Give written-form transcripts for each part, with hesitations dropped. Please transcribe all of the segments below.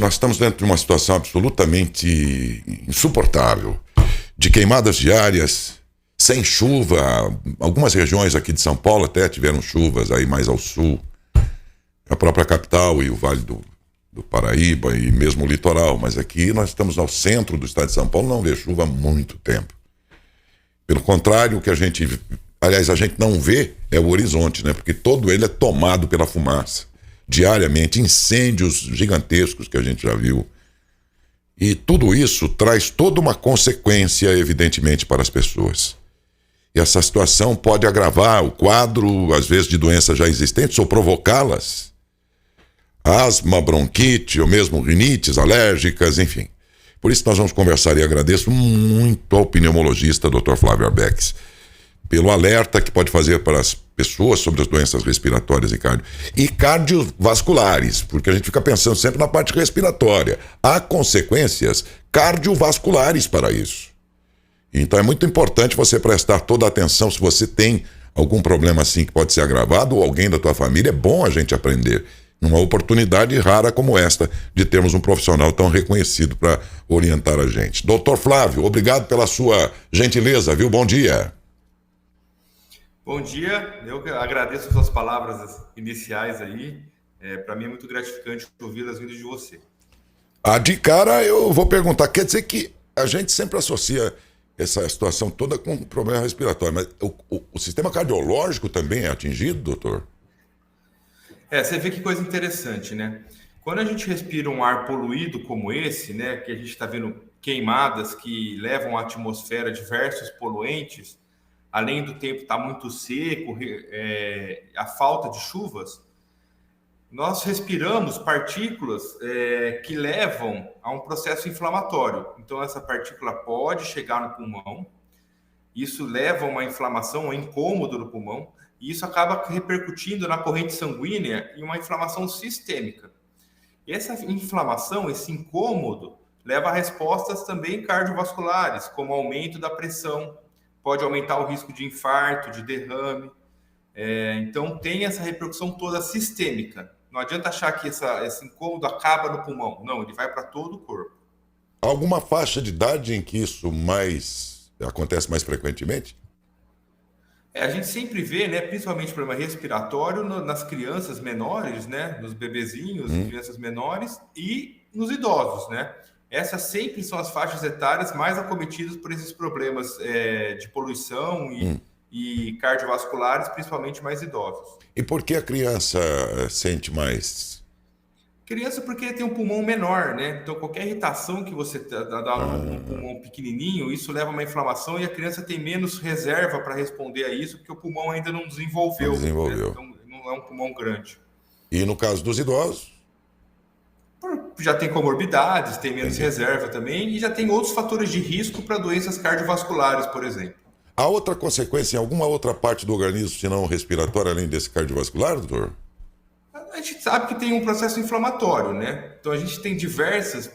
nós estamos dentro de uma situação absolutamente insuportável, de queimadas diárias, sem chuva. Algumas regiões aqui de São Paulo até tiveram chuvas aí mais ao sul, a própria capital e o Vale do Paraíba e mesmo o litoral, mas aqui nós estamos ao centro do estado de São Paulo, não vê chuva há muito tempo. Pelo contrário, o que a gente não vê é o horizonte, né? Porque todo ele é tomado pela fumaça. Diariamente, incêndios gigantescos que a gente já viu. E tudo isso traz toda uma consequência, evidentemente, para as pessoas. E essa situação pode agravar o quadro, às vezes, de doenças já existentes ou provocá-las. Asma, bronquite, ou mesmo rinites alérgicas, enfim. Por isso nós vamos conversar e agradeço muito ao pneumologista Dr. Flávio Arbex, pelo alerta que pode fazer para as pessoas sobre as doenças respiratórias e cardiovasculares, porque a gente fica pensando sempre na parte respiratória. Há consequências cardiovasculares para isso. Então é muito importante você prestar toda a atenção se você tem algum problema assim que pode ser agravado ou alguém da tua família. É bom a gente aprender numa oportunidade rara como esta de termos um profissional tão reconhecido para orientar a gente. Doutor Flávio, obrigado pela sua gentileza, viu? Bom dia. Bom dia, eu agradeço as suas palavras iniciais aí. Para mim é muito gratificante ouvi-las vindo de você. De cara eu vou perguntar, quer dizer que a gente sempre associa essa situação toda com problema respiratório, mas o sistema cardiológico também é atingido, doutor? Você vê que coisa interessante, né? Quando a gente respira um ar poluído como esse, né, que a gente está vendo queimadas que levam à atmosfera diversos poluentes, além do tempo estar muito seco, a falta de chuvas, nós respiramos partículas que levam a um processo inflamatório. Então, essa partícula pode chegar no pulmão, isso leva a uma inflamação, um incômodo no pulmão, e isso acaba repercutindo na corrente sanguínea em uma inflamação sistêmica. E essa inflamação, esse incômodo, leva a respostas também cardiovasculares, como aumento da pressão, pode aumentar o risco de infarto, de derrame. Então, tem essa repercussão toda sistêmica. Não adianta achar que esse incômodo acaba no pulmão. Não, ele vai para todo o corpo. Alguma faixa de idade em que isso acontece mais frequentemente? A gente sempre vê, né, principalmente problema respiratório nas crianças menores, né, nos bebezinhos, crianças menores e nos idosos, né? Essas sempre são as faixas etárias mais acometidas por esses problemas de poluição e cardiovasculares, principalmente mais idosos. E por que a criança sente mais? Criança porque tem um pulmão menor, né? Então qualquer irritação que você dá num pulmão pequenininho, isso leva a uma inflamação e a criança tem menos reserva para responder a isso, porque o pulmão ainda não desenvolveu. Né? Então não é um pulmão grande. E no caso dos idosos? Já tem comorbidades, tem menos reserva também e já tem outros fatores de risco para doenças cardiovasculares, por exemplo. Há outra consequência em alguma outra parte do organismo, se não respiratória, além desse cardiovascular, doutor? A gente sabe que tem um processo inflamatório, né? Então a gente tem diversos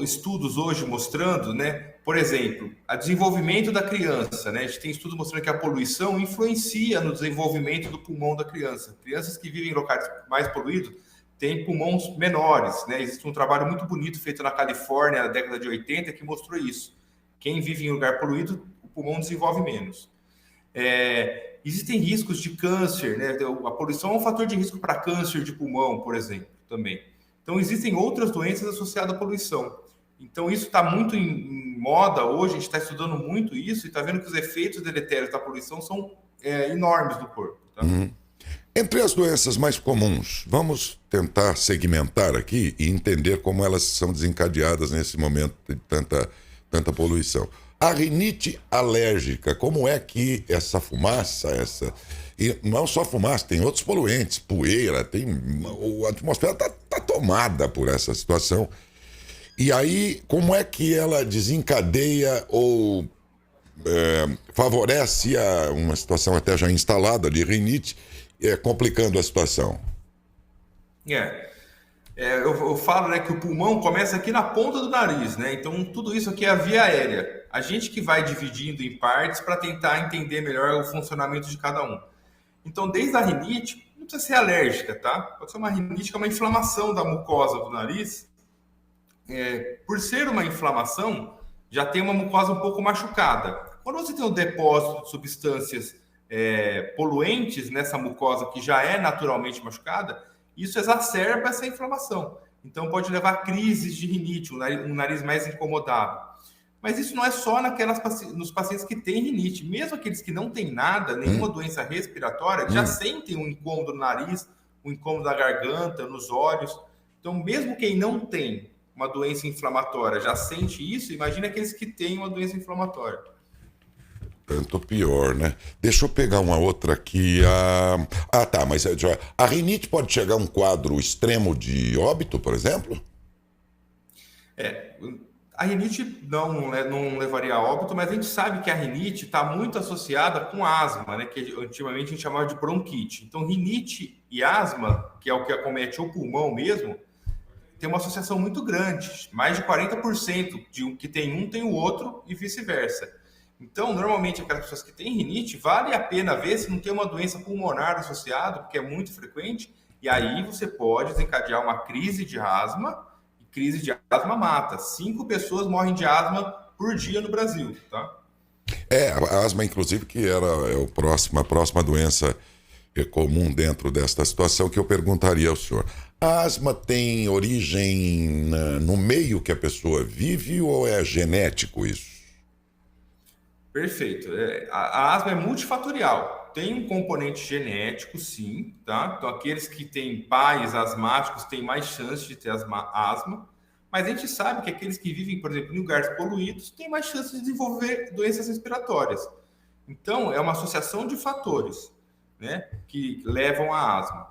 estudos hoje mostrando, né? Por exemplo, o desenvolvimento da criança, né? A gente tem estudos mostrando que a poluição influencia no desenvolvimento do pulmão da criança. Crianças que vivem em locais mais poluídos têm pulmões menores, né? Existe um trabalho muito bonito feito na Califórnia na década de 80 que mostrou isso. Quem vive em lugar poluído, o pulmão desenvolve menos. Existem riscos de câncer, né? A poluição é um fator de risco para câncer de pulmão, por exemplo, também. Então, existem outras doenças associadas à poluição. Então, isso está muito em moda hoje, a gente está estudando muito isso e está vendo que os efeitos deletérios da poluição são enormes no corpo. Tá? Entre as doenças mais comuns, vamos tentar segmentar aqui e entender como elas são desencadeadas nesse momento de tanta poluição. A rinite alérgica, como é que essa fumaça, e não só fumaça, tem outros poluentes, poeira, a atmosfera tá tomada por essa situação. E aí, como é que ela desencadeia ou favorece uma situação até já instalada de rinite, complicando a situação? Eu falo, né, que o pulmão começa aqui na ponta do nariz, né? Então, tudo isso aqui é a via aérea. A gente que vai dividindo em partes para tentar entender melhor o funcionamento de cada um. Então, desde a rinite, não precisa ser alérgica, tá? Pode ser uma rinite que é uma inflamação da mucosa do nariz por ser uma inflamação, já tem uma mucosa um pouco machucada. Quando você tem um depósito de substâncias poluentes nessa mucosa que já é naturalmente machucada, isso exacerba essa inflamação. Então pode levar a crises de rinite, um nariz mais incomodado. Mas isso não é só nos pacientes que têm rinite. Mesmo aqueles que não têm nada, nenhuma doença respiratória, já sentem um incômodo no nariz, um incômodo na garganta, nos olhos. Então, mesmo quem não tem uma doença inflamatória já sente isso, imagina aqueles que têm uma doença inflamatória. Tanto pior, né? Deixa eu pegar uma outra aqui. Tá, mas a rinite pode chegar a um quadro extremo de óbito, por exemplo? A rinite não levaria a óbito, mas a gente sabe que a rinite está muito associada com asma, né? Que antigamente a gente chamava de bronquite. Então, rinite e asma, que é o que acomete o pulmão mesmo, tem uma associação muito grande. Mais de 40% de um que tem um tem o outro e vice-versa. Então, normalmente, aquelas pessoas que têm rinite, vale a pena ver se não tem uma doença pulmonar associada, porque é muito frequente, e aí você pode desencadear uma crise de asma, e crise de asma mata. 5 pessoas morrem de asma por dia no Brasil, tá? A asma, inclusive, que a próxima doença comum dentro desta situação que eu perguntaria ao senhor. A asma tem origem no meio que a pessoa vive ou é genético isso? Perfeito. A asma é multifatorial. Tem um componente genético, sim, tá? Então, aqueles que têm pais asmáticos têm mais chance de ter asma, mas a gente sabe que aqueles que vivem, por exemplo, em lugares poluídos têm mais chance de desenvolver doenças respiratórias. Então, é uma associação de fatores, né, que levam à asma.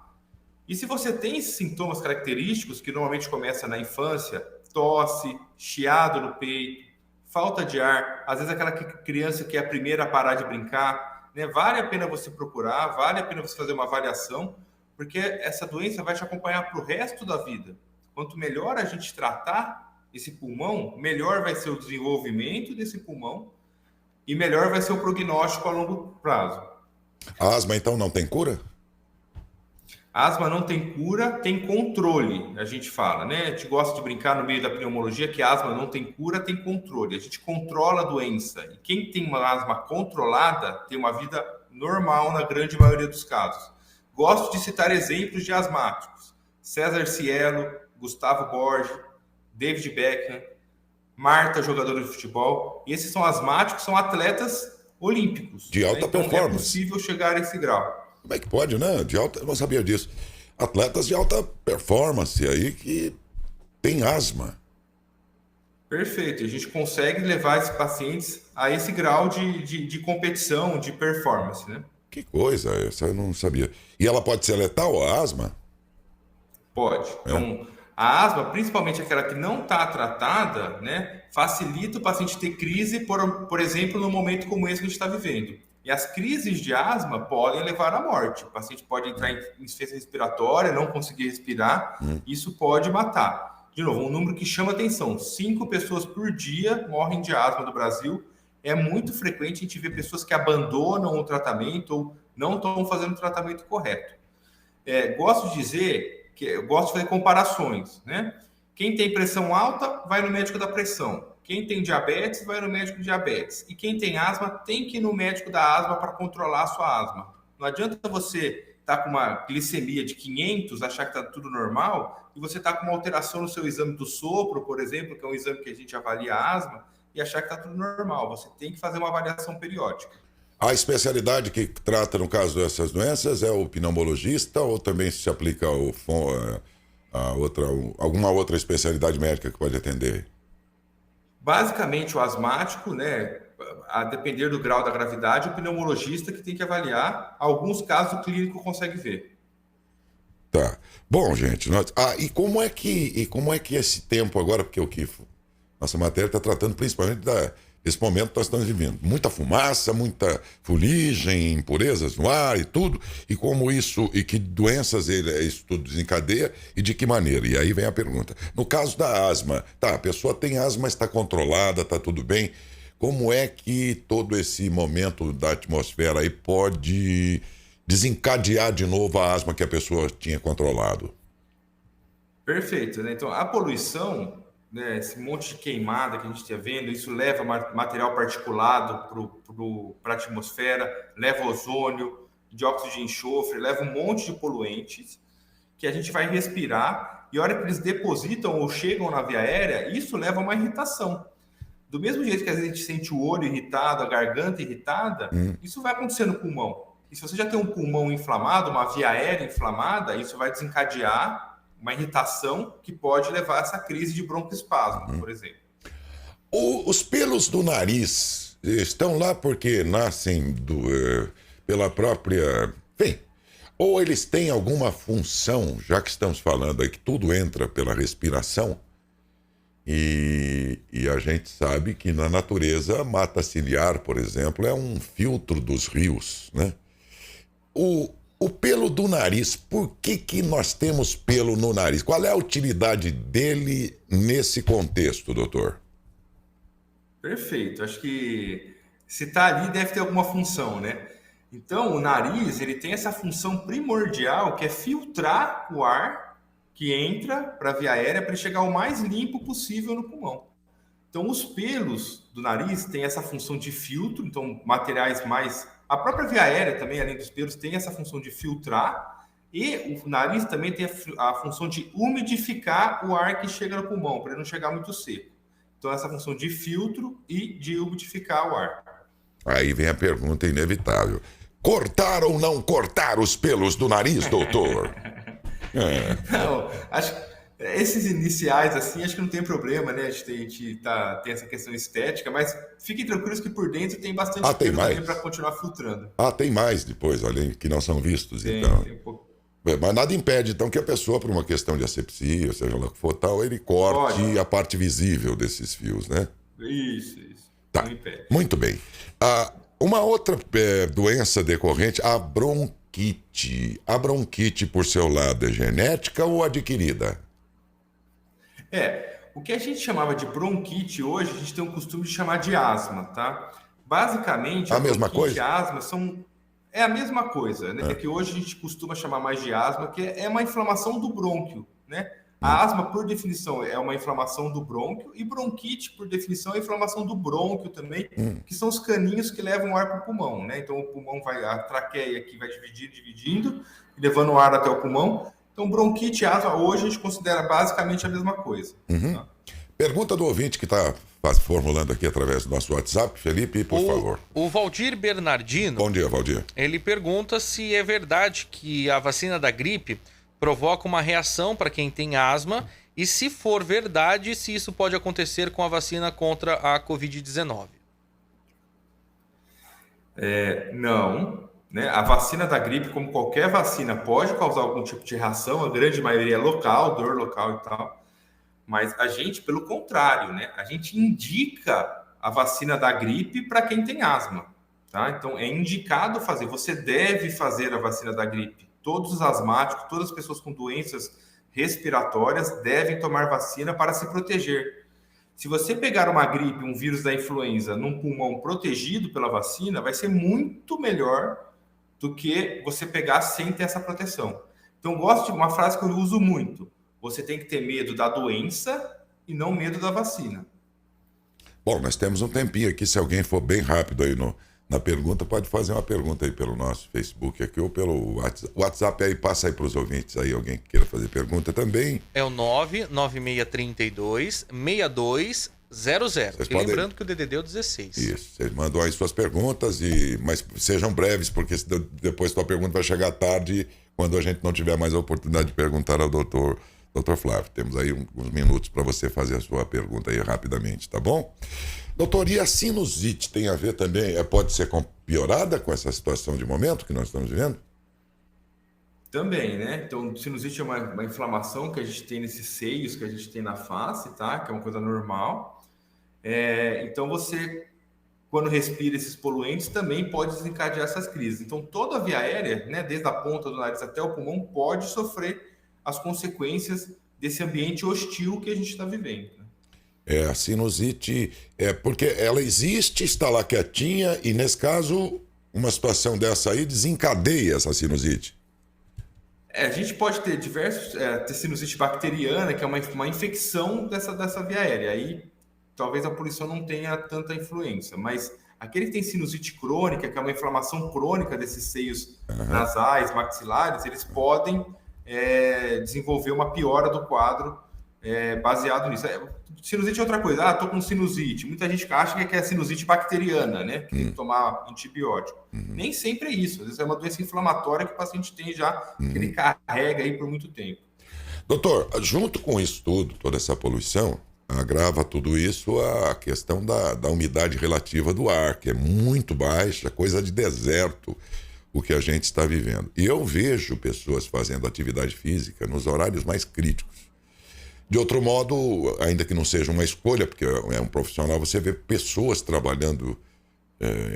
E se você tem esses sintomas característicos, que normalmente começa na infância, tosse, chiado no peito, falta de ar, às vezes aquela criança que é a primeira a parar de brincar, né? Vale a pena você procurar, vale a pena você fazer uma avaliação, porque essa doença vai te acompanhar para o resto da vida. Quanto melhor a gente tratar esse pulmão, melhor vai ser o desenvolvimento desse pulmão e melhor vai ser o prognóstico a longo prazo. A asma, então, não tem cura? A asma não tem cura, tem controle, a gente fala, né? A gente gosta de brincar no meio da pneumologia que a asma não tem cura, tem controle. A gente controla a doença. E quem tem uma asma controlada tem uma vida normal na grande maioria dos casos. Gosto de citar exemplos de asmáticos. César Cielo, Gustavo Borges, David Beckham, Marta, jogadora de futebol. E esses são asmáticos, são atletas olímpicos. De alta então, performance. é possível chegar a esse grau. Como é que pode, né? Eu não sabia disso. Atletas de alta performance aí que tem asma. Perfeito. A gente consegue levar esses pacientes a esse grau de competição, de performance, né? Que coisa, essa eu não sabia. E ela pode ser letal, a asma? Pode. Então, a asma, principalmente aquela que não está tratada, né, facilita o paciente ter crise, por exemplo, num momento como esse que a gente está vivendo. E as crises de asma podem levar à morte. O paciente pode entrar em insuficiência respiratória, não conseguir respirar, isso pode matar. De novo, um número que chama atenção: 5 pessoas por dia morrem de asma no Brasil. É muito frequente a gente ver pessoas que abandonam o tratamento ou não estão fazendo o tratamento correto. Gosto de dizer que eu gosto de fazer comparações, né? Quem tem pressão alta vai no médico da pressão. Quem tem diabetes vai no médico de diabetes. E quem tem asma tem que ir no médico da asma para controlar a sua asma. Não adianta você estar com uma glicemia de 500, achar que está tudo normal, e você está com uma alteração no seu exame do sopro, por exemplo, que é um exame que a gente avalia a asma, e achar que está tudo normal. Você tem que fazer uma avaliação periódica. A especialidade que trata, no caso dessas doenças, é o pneumologista ou também se aplica alguma outra especialidade médica que pode atender? Basicamente, o asmático, né, a depender do grau da gravidade, o pneumologista que tem que avaliar. Alguns casos o clínico consegue ver. Tá. Bom, gente, e como é que esse tempo agora, porque nossa matéria está tratando principalmente desse momento que nós estamos vivendo. Muita fumaça, muita fuligem, impurezas no ar e tudo. E como isso, e que doenças isso tudo desencadeia e de que maneira? E aí vem a pergunta. No caso da asma, a pessoa tem asma, está controlada, está tudo bem. Como é que todo esse momento da atmosfera aí pode desencadear de novo a asma que a pessoa tinha controlado? Perfeito, né? Então, a poluição, né, esse monte de queimada que a gente está vendo, isso leva material particulado para a atmosfera, leva ozônio, dióxido de enxofre, leva um monte de poluentes que a gente vai respirar e a hora que eles depositam ou chegam na via aérea, isso leva a uma irritação. Do mesmo jeito que a gente sente o olho irritado, a garganta irritada, isso vai acontecer no pulmão. E se você já tem um pulmão inflamado, uma via aérea inflamada, isso vai desencadear uma irritação que pode levar a essa crise de broncoespasmo, por exemplo. Os pelos do nariz estão lá porque nascem pela própria... Bem, ou eles têm alguma função, já que estamos falando aí que tudo entra pela respiração, e a gente sabe que na natureza a mata ciliar, por exemplo, é um filtro dos rios, né? O pelo do nariz, por que nós temos pelo no nariz? Qual é a utilidade dele nesse contexto, doutor? Perfeito. Acho que se está ali deve ter alguma função, né? Então, o nariz, ele tem essa função primordial que é filtrar o ar que entra para a via aérea para chegar o mais limpo possível no pulmão. Então, os pelos do nariz têm essa função de filtro, então materiais mais... A própria via aérea também, além dos pelos, tem essa função de filtrar e o nariz também tem a função de umidificar o ar que chega no pulmão, para ele não chegar muito seco. Então, essa função de filtro e de umidificar o ar. Aí vem a pergunta inevitável. Cortar ou não cortar os pelos do nariz, doutor? Não, acho que esses iniciais, assim, acho que não tem problema, né? A gente tem essa questão estética, mas fiquem tranquilos que por dentro tem bastante tem pelo mais também para continuar filtrando. Tem mais depois, olha, que não são vistos, Tem então. um pouco. Mas nada impede, então, que a pessoa, por uma questão de asepsia, seja lá o que for tal, ele corte a parte visível desses fios, né? Isso. Tá, não impede. muito bem. Uma outra doença decorrente, a bronquite. A bronquite, por seu lado, é genética ou adquirida? O que a gente chamava de bronquite hoje, a gente tem o costume de chamar de asma, tá? Basicamente, A mesma coisa? E a asma é a mesma coisa, né? É que hoje a gente costuma chamar mais de asma, que é uma inflamação do brônquio, né? A asma, por definição, é uma inflamação do brônquio e bronquite, por definição, é a inflamação do brônquio também, que são os caninhos que levam o ar para o pulmão, né? Então, o pulmão a traqueia aqui vai dividindo, levando o ar até o pulmão. Então, bronquite e asma, hoje a gente considera basicamente a mesma coisa. Tá? Pergunta do ouvinte que está formulando aqui através do nosso WhatsApp. Felipe, por favor. O Valdir Bernardino... Bom dia, Valdir. Ele pergunta se é verdade que a vacina da gripe provoca uma reação para quem tem asma e, se for verdade, se isso pode acontecer com a vacina contra a Covid-19. Não, né? A vacina da gripe, como qualquer vacina, pode causar algum tipo de reação, a grande maioria é local, dor local e tal, mas a gente, pelo contrário, né? A gente indica a vacina da gripe para quem tem asma, tá? Então, é indicado fazer, você deve fazer a vacina da gripe. Todos os asmáticos, todas as pessoas com doenças respiratórias devem tomar vacina para se proteger. Se você pegar uma gripe, um vírus da influenza, num pulmão protegido pela vacina, vai ser muito melhor do que você pegar sem ter essa proteção. Então, gosto de uma frase que eu uso muito. Você tem que ter medo da doença e não medo da vacina. Bom, nós temos um tempinho aqui. Se alguém for bem rápido aí na pergunta, pode fazer uma pergunta aí pelo nosso Facebook aqui ou pelo WhatsApp aí, passa aí para os ouvintes aí, alguém que queira fazer pergunta também. É o 99632-6200. Lembrando que o DDD é o 16. Isso, vocês mandam aí suas perguntas, mas sejam breves, porque depois sua pergunta vai chegar tarde, quando a gente não tiver mais a oportunidade de perguntar ao doutor Flávio. Temos aí uns minutos para você fazer a sua pergunta aí rapidamente, tá bom? Doutor, e a sinusite tem a ver também, pode ser piorada com essa situação de momento que nós estamos vivendo? Também, né? Então, sinusite é uma inflamação que a gente tem nesses seios, que a gente tem na face, tá? Que é uma coisa normal. Então, você, quando respira esses poluentes, também pode desencadear essas crises. Então, toda a via aérea, né, desde a ponta do nariz até o pulmão, pode sofrer as consequências desse ambiente hostil que a gente está vivendo. A sinusite porque ela existe, está lá quietinha e, nesse caso, uma situação dessa aí desencadeia essa sinusite. A gente pode ter diversos, ter sinusite bacteriana, que é uma infecção dessa via aérea. Aí talvez a poluição não tenha tanta influência, mas aquele que tem sinusite crônica, que é uma inflamação crônica desses seios nasais, maxilares, eles podem desenvolver uma piora do quadro baseado nisso. Sinusite é outra coisa. Tô com sinusite. Muita gente acha que é sinusite bacteriana, né? Que tem que tomar antibiótico. Nem sempre é isso. Às vezes é uma doença inflamatória que o paciente tem já, que ele carrega aí por muito tempo. Doutor, junto com isso tudo, toda essa poluição, agrava tudo isso a questão da umidade relativa do ar, que é muito baixa, coisa de deserto, o que a gente está vivendo. E eu vejo pessoas fazendo atividade física nos horários mais críticos. De outro modo, ainda que não seja uma escolha, porque é um profissional, você vê pessoas trabalhando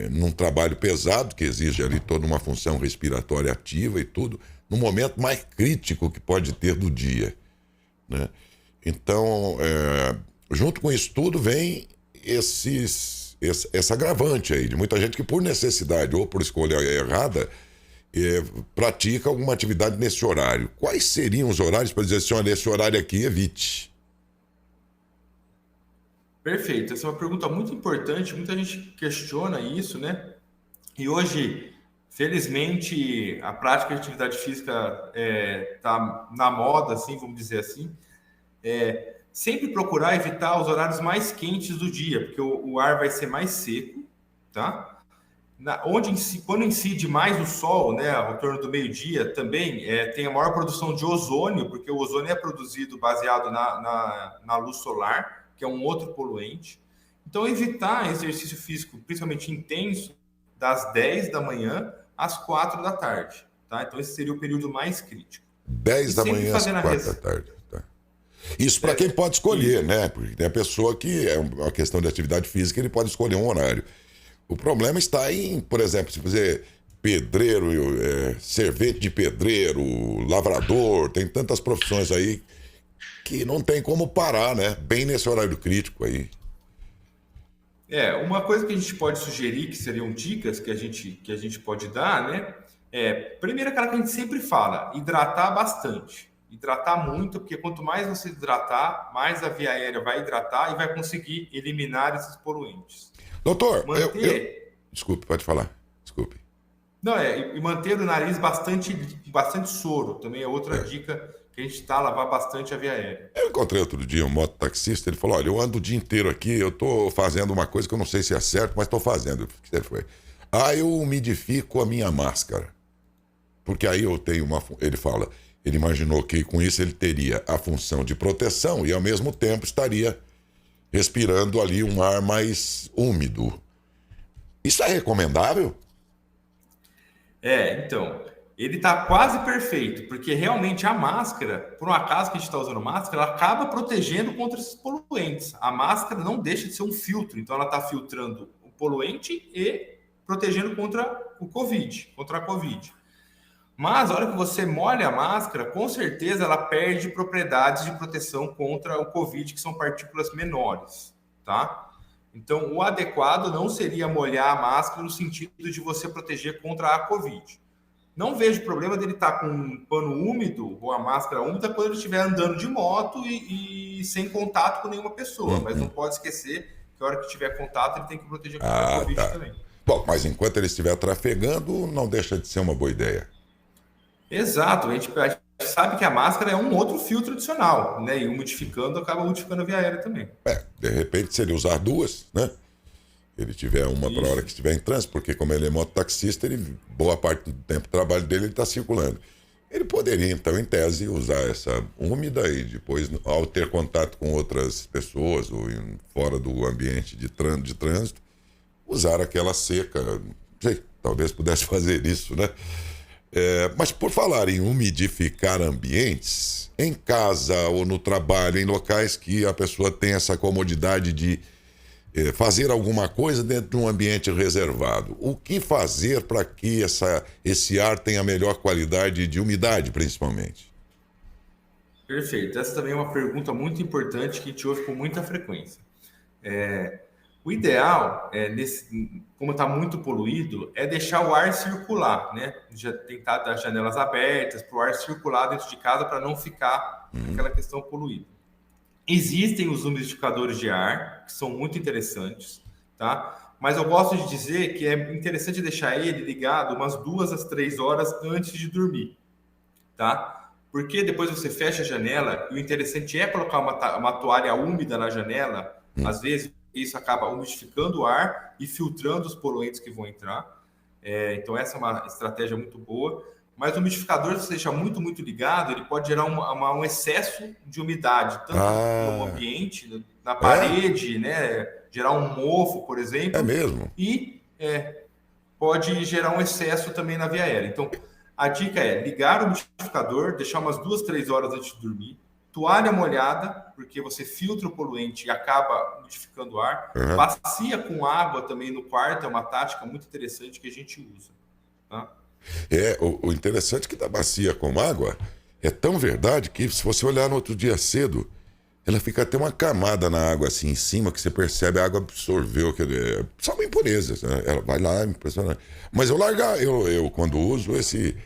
num trabalho pesado, que exige ali toda uma função respiratória ativa e tudo, no momento mais crítico que pode ter do dia, né? Então, junto com isso tudo, vem essa agravante aí, de muita gente que por necessidade ou por escolha errada, pratica alguma atividade nesse horário. Quais seriam os horários para dizer assim, olha, esse horário aqui evite? Perfeito, essa é uma pergunta muito importante, muita gente questiona isso, né? E hoje, felizmente, a prática de atividade física está na moda, assim, vamos dizer assim. Sempre procurar evitar os horários mais quentes do dia, porque o ar vai ser mais seco, tá? Quando incide mais o sol, né, ao torno do meio-dia, também tem a maior produção de ozônio, porque o ozônio é produzido baseado na luz solar, que é um outro poluente. Então, evitar exercício físico, principalmente intenso, das 10 da manhã às 4 da tarde. Tá? Então, esse seria o período mais crítico. 10 da manhã às 4 da tarde. Tá. Isso para quem pode escolher, né? Porque tem a pessoa que é uma questão de atividade física, ele pode escolher um horário. O problema está em, por exemplo, se fazer pedreiro, servente de pedreiro, lavrador, tem tantas profissões aí que não tem como parar, né? Bem nesse horário crítico aí. Uma coisa que a gente pode sugerir, que seriam dicas que a gente pode dar, né? Primeiro, aquela que a gente sempre fala, hidratar bastante. Hidratar muito, porque quanto mais você hidratar, mais a via aérea vai hidratar e vai conseguir eliminar esses poluentes. Doutor, desculpe, pode falar. Desculpe. Não, e manter o nariz bastante soro. Também é outra dica que a gente está, lavar bastante a via aérea. Eu encontrei outro dia um mototaxista, ele falou, olha, eu ando o dia inteiro aqui, eu tô fazendo uma coisa que eu não sei se é certo, mas tô fazendo. Ele foi. Eu umidifico a minha máscara. Porque aí eu tenho ele fala, ele imaginou que com isso ele teria a função de proteção e ao mesmo tempo estaria respirando ali um ar mais úmido. Isso é recomendável? Então, ele está quase perfeito, porque realmente a máscara, por um acaso que a gente está usando máscara, ela acaba protegendo contra esses poluentes. A máscara não deixa de ser um filtro, então ela está filtrando o poluente e protegendo contra contra a Covid. Mas, a hora que você molha a máscara, com certeza ela perde propriedades de proteção contra o Covid, que são partículas menores, tá? Então, o adequado não seria molhar a máscara no sentido de você proteger contra a Covid. Não vejo problema dele estar com um pano úmido ou a máscara úmida quando ele estiver andando de moto e sem contato com nenhuma pessoa. Mas não pode esquecer que a hora que tiver contato, ele tem que proteger contra a Covid também. Bom, mas enquanto ele estiver trafegando, não deixa de ser uma boa ideia. Exato, a gente sabe que a máscara é um outro filtro adicional, né? E umidificando, acaba umidificando a via aérea também. De repente, se ele usar duas, né? Ele tiver uma para a hora que estiver em trânsito, porque como ele é mototaxista, boa parte do tempo do trabalho dele ele está circulando. Ele poderia, então, em tese, usar essa úmida e depois, ao ter contato com outras pessoas ou fora do ambiente de trânsito, usar aquela seca. Não sei, talvez pudesse fazer isso, né? Mas por falar em umidificar ambientes, em casa ou no trabalho, em locais que a pessoa tem essa comodidade de fazer alguma coisa dentro de um ambiente reservado, o que fazer para que esse ar tenha melhor qualidade de umidade, principalmente? Perfeito. Essa também é uma pergunta muito importante que a gente ouve com muita frequência. O ideal, como está muito poluído, é deixar o ar circular, né? Já tentar dar janelas abertas para o ar circular dentro de casa para não ficar aquela questão poluída. Existem os umidificadores de ar, que são muito interessantes, tá? Mas eu gosto de dizer que é interessante deixar ele ligado umas 2 às 3 horas antes de dormir, tá? Porque depois você fecha a janela e o interessante é colocar uma toalha úmida na janela. Às vezes isso acaba umidificando o ar e filtrando os poluentes que vão entrar. Então essa é uma estratégia muito boa. Mas o umidificador, se você deixar muito, muito ligado, ele pode gerar um excesso de umidade, tanto no ambiente, na parede, né? Gerar um mofo, por exemplo. É mesmo? E pode gerar um excesso também na via aérea. Então, a dica é ligar o umidificador, deixar umas 2, 3 horas antes de dormir, toalha molhada, porque você filtra o poluente e acaba umidificando o ar. Bacia com água também no quarto, é uma tática muito interessante que a gente usa. Tá? O interessante é que da bacia com água é tão verdade que se você olhar no outro dia cedo, ela fica até uma camada na água assim em cima que você percebe a água absorveu, só uma impureza, né? Ela vai lá, impressionante. Mas eu quando uso esse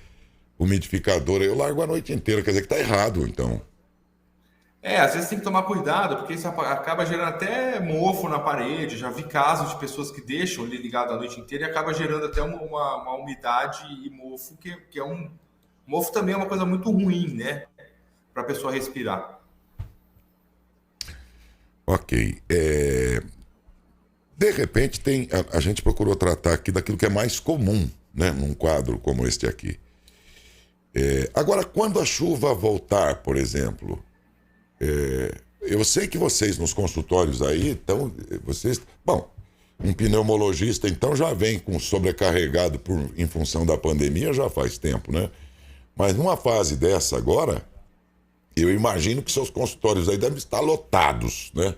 umidificador, eu largo a noite inteira, quer dizer que tá errado, então. Às vezes tem que tomar cuidado, porque isso acaba gerando até mofo na parede. Já vi casos de pessoas que deixam ele ligado a noite inteira e acaba gerando até uma umidade e mofo, que é um... Mofo também é uma coisa muito ruim, né? Para a pessoa respirar. Ok. De repente, a gente procurou tratar aqui daquilo que é mais comum, né? Num quadro como este aqui. Agora, quando a chuva voltar, por exemplo... eu sei que vocês nos consultórios aí, então, um pneumologista então já vem com sobrecarregado em função da pandemia já faz tempo, né? Mas numa fase dessa agora, eu imagino que seus consultórios aí devem estar lotados, né?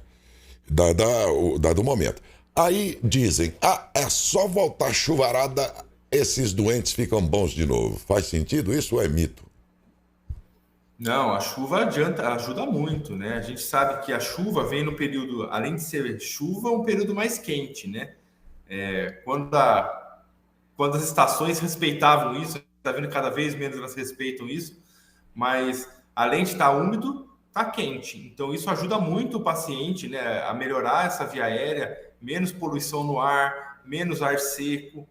Dado o momento. Aí dizem, é só voltar chuvarada, esses doentes ficam bons de novo. Faz sentido isso ou é mito? Não, a chuva ajuda muito, né? A gente sabe que a chuva vem no período, além de ser chuva, um período mais quente, né? Quando as estações respeitavam isso, está vendo cada vez menos elas respeitam isso, mas além de estar úmido, está quente. Então isso ajuda muito o paciente, né, a melhorar essa via aérea, menos poluição no ar, menos ar seco,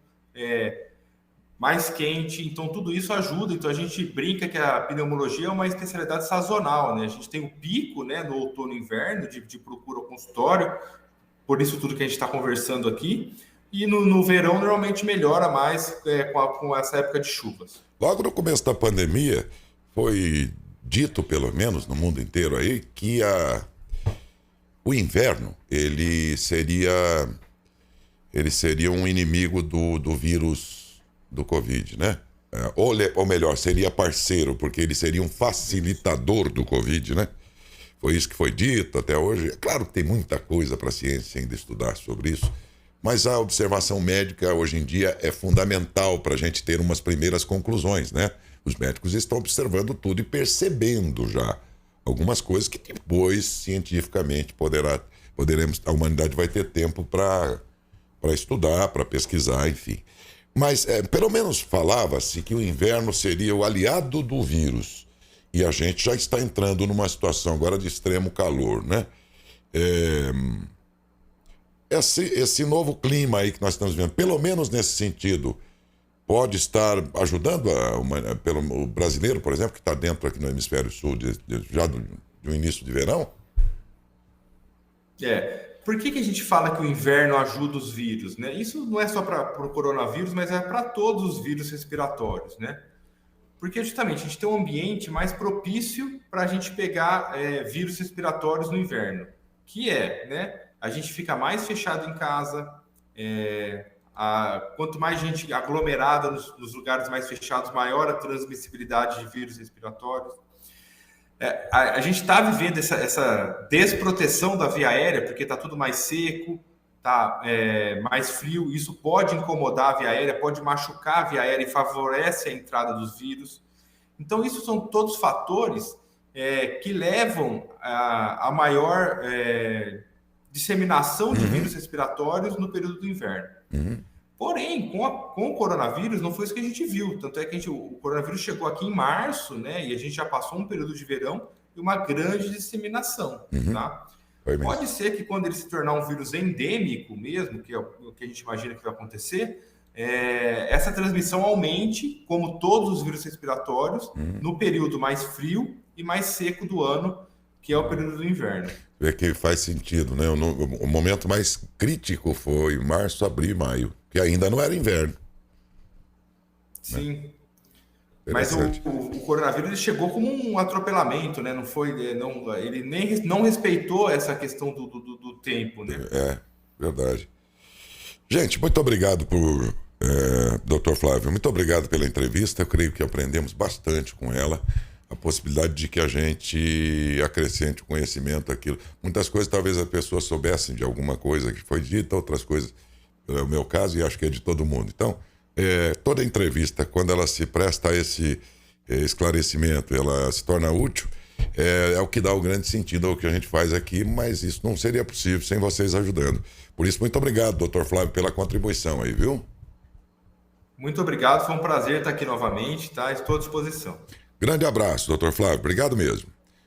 mais quente, então tudo isso ajuda. Então a gente brinca que a pneumologia é uma especialidade sazonal, né? A gente tem o pico, né, no outono e inverno de procura ao consultório, por isso tudo que a gente está conversando aqui, e no verão normalmente melhora mais com essa época de chuvas. Logo no começo da pandemia, foi dito, pelo menos no mundo inteiro aí, que o inverno ele seria um inimigo do vírus do Covid, né? Ou melhor, seria parceiro, porque ele seria um facilitador do Covid, né? Foi isso que foi dito até hoje. É claro que tem muita coisa para a ciência ainda estudar sobre isso, mas a observação médica hoje em dia é fundamental para a gente ter umas primeiras conclusões, né? Os médicos estão observando tudo e percebendo já algumas coisas que depois, cientificamente, a humanidade vai ter tempo para estudar, para pesquisar, enfim. Mas pelo menos falava-se que o inverno seria o aliado do vírus. E a gente já está entrando numa situação agora de extremo calor, né? Esse novo clima aí que nós estamos vendo, pelo menos nesse sentido, pode estar ajudando o brasileiro, por exemplo, que está dentro aqui no hemisfério sul já do início de verão? Por que a gente fala que o inverno ajuda os vírus, né? Isso não é só para o coronavírus, mas é para todos os vírus respiratórios, né? Porque justamente a gente tem um ambiente mais propício para a gente pegar vírus respiratórios no inverno, que né? A gente fica mais fechado em casa, quanto mais gente aglomerada nos lugares mais fechados, maior a transmissibilidade de vírus respiratórios. A gente está vivendo essa desproteção da via aérea, porque está tudo mais seco, está mais frio. Isso pode incomodar a via aérea, pode machucar a via aérea e favorece a entrada dos vírus. Então, isso são todos fatores que levam a maior disseminação de vírus respiratórios no período do inverno. Porém, com o coronavírus, não foi isso que a gente viu. Tanto é que o coronavírus chegou aqui em março, né? E a gente já passou um período de verão e uma grande disseminação, tá? Pode ser que quando ele se tornar um vírus endêmico mesmo, que é o que a gente imagina que vai acontecer, essa transmissão aumente, como todos os vírus respiratórios, no período mais frio e mais seco do ano, que é o período do inverno. Vê que faz sentido, né? O momento mais crítico foi março, abril e maio, que ainda não era inverno. Sim. Mas o coronavírus ele chegou como um atropelamento, né? Não foi, ele nem não respeitou essa questão do tempo, né? Verdade. Gente, muito obrigado Dr. Flávio, muito obrigado pela entrevista. Eu creio que aprendemos bastante com ela. A possibilidade de que a gente acrescente o conhecimento daquilo. Muitas coisas talvez as pessoas soubessem de alguma coisa que foi dita, outras coisas, é o meu caso, e acho que é de todo mundo. Então, toda entrevista, quando ela se presta a esse esclarecimento, ela se torna útil, é o que dá o grande sentido ao que a gente faz aqui, mas isso não seria possível sem vocês ajudando. Por isso, muito obrigado, Dr. Flávio, pela contribuição aí, viu? Muito obrigado, foi um prazer estar aqui novamente, tá? Estou à disposição. Grande abraço, Dr. Flávio. Obrigado mesmo.